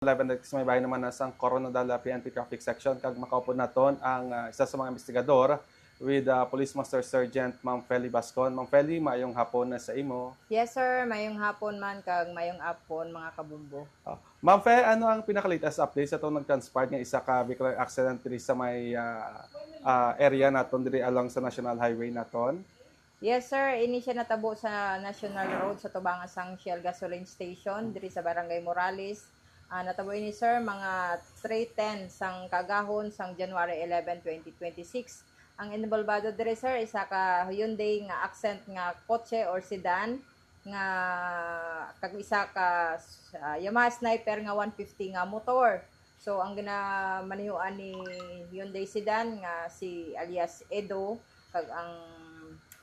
11 may bahay naman na sang Coronadal PNP Traffic Section kag makaupod naton ang isa sa mga investigador with Police Master Sergeant Ma'am Feli Bascon. Ma'am Feli, maayong hapon na sa imo. Yes sir, mayong hapon man kag mayong hapon mga kabumbo. Ma'am Fe, ano ang pinaka-latest update sa itong nag-transpire nga isa ka vehicular accident diri sa may area naton diri along sa National Highway naton? Yes sir, ini siya natabo sa National Road sa tubangan sang Shell Gasoline Station diri sa Barangay Morales. Natabo ini sir mga 3:10 sang kagahon sang January 11, 2026. Ang involvado diri sir isa ka Hyundai nga accent nga kotse or sedan nga kag isa ka Yamaha Sniper nga 150 nga motor. So ang ginamanihuan ni Hyundai sedan nga si alias Edo kag ang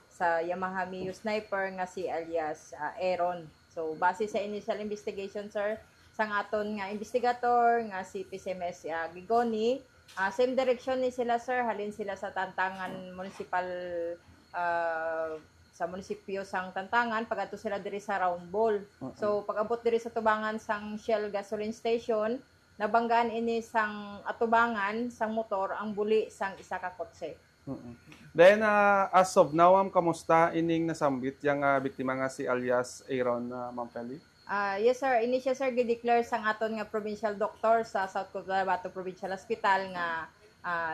sa Yamaha Mio Sniper nga si alias Aaron. So base sa initial investigation sir sang aton nga investigator nga si PCMS Gigoni, same direction ni sila sir, halin sila sa Tantangan Municipal sa munisipyo sang Tantangan pag ato sila diri sa Round Ball. So pag abot diri sa tubangan sang Shell Gasoline Station, nabanggaan ini sang atubangan sang motor ang buli sang isa ka kotse. Then as of now, kamusta ining nasambit yang biktima nga si alias Aaron, Ma'am Feli? Yes sir, ini siya sir gi-declare sang aton nga provincial doctor sa South Cotabato Provincial Hospital nga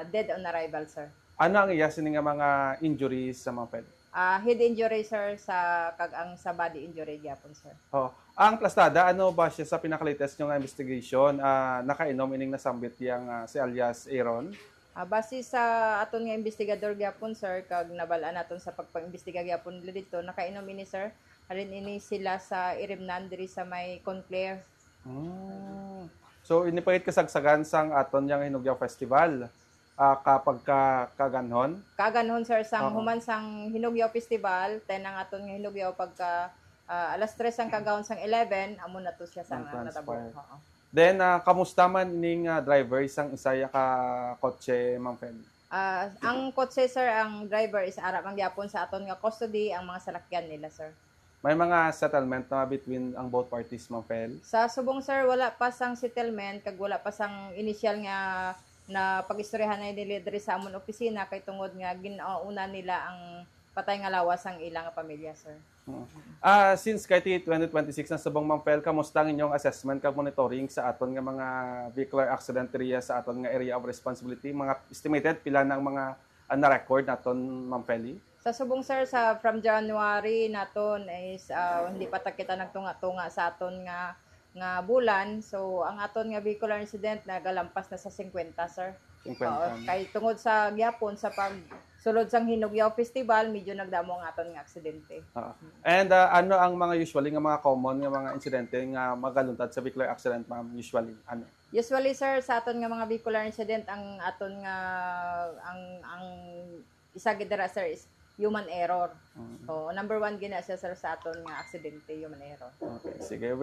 dead on arrival sir. Ano ang iya sini nga mga injuries sa Ma'am Feli? Head injury sir sa kag ang sa body injury gyapon sir. Ang plastada, ano ba siya sa pinaka-latest nyo nga investigation? Nakainom ining nasambit yang si alias Aaron? Base sa aton nga investigador gyapon sir kag nabalaan naton sa pagpang-imbestiga gyapon nila dito, nakainom ini sir. Halin ini sila sa Irimnan diri sa may Conclair. So inipahit kasagsagan sang aton yang Hinugyaw Festival kapag kaganhon? Kaganhon sir sang human sang Hinugyaw Festival, tenang aton nga Hinugyaw pagka alas 3 ang kagahon sang 11, amo na to siya sa natabo. Then kamusta man ning driver isang isaya ka kotse, Ma'am Feli? Ang kotse sir, ang driver is ara man gyapon sa aton nga custody ang mga salakyan nila sir. May mga settlement na between ang both parties, Ma'am Fel? Sa subong sir, wala pa sang settlement kag wala pa sang initial nga na pag-istoryahan na nila diri sa amon opisina kay tungod nga ginauna nila ang patay nga lawas ang ilang pamilya sir. Since kay 2026 na subong, Ma'am Fel, kamusta ang inyong assessment kag monitoring sa aton nga mga vehicular accident area sa aton nga area of responsibility? Mga estimated pila na ang mga na-record naton, Ma'am Feli? Sa subong sir, from January naton is hindi pa ta kita nagtunga-tunga sa aton nga bulan. So ang aton nga vehicular incident nagalampas na sa 50 sir. 50. Kay tungod sa gyapon sa pagsulod sang Hinugyaw Festival, medyo nagdamo ang aton nga aksidente. And ano ang mga usually nga mga common nga mga insidente nga magaluntad sa vehicular accident, ma'am? Usually ano? Usually sir, sa aton nga mga vehicular incident ang aton nga ang isa gidera sir is human error. So number 1 gina siya sir sa aton nga aksidente, human error. Okay, sige.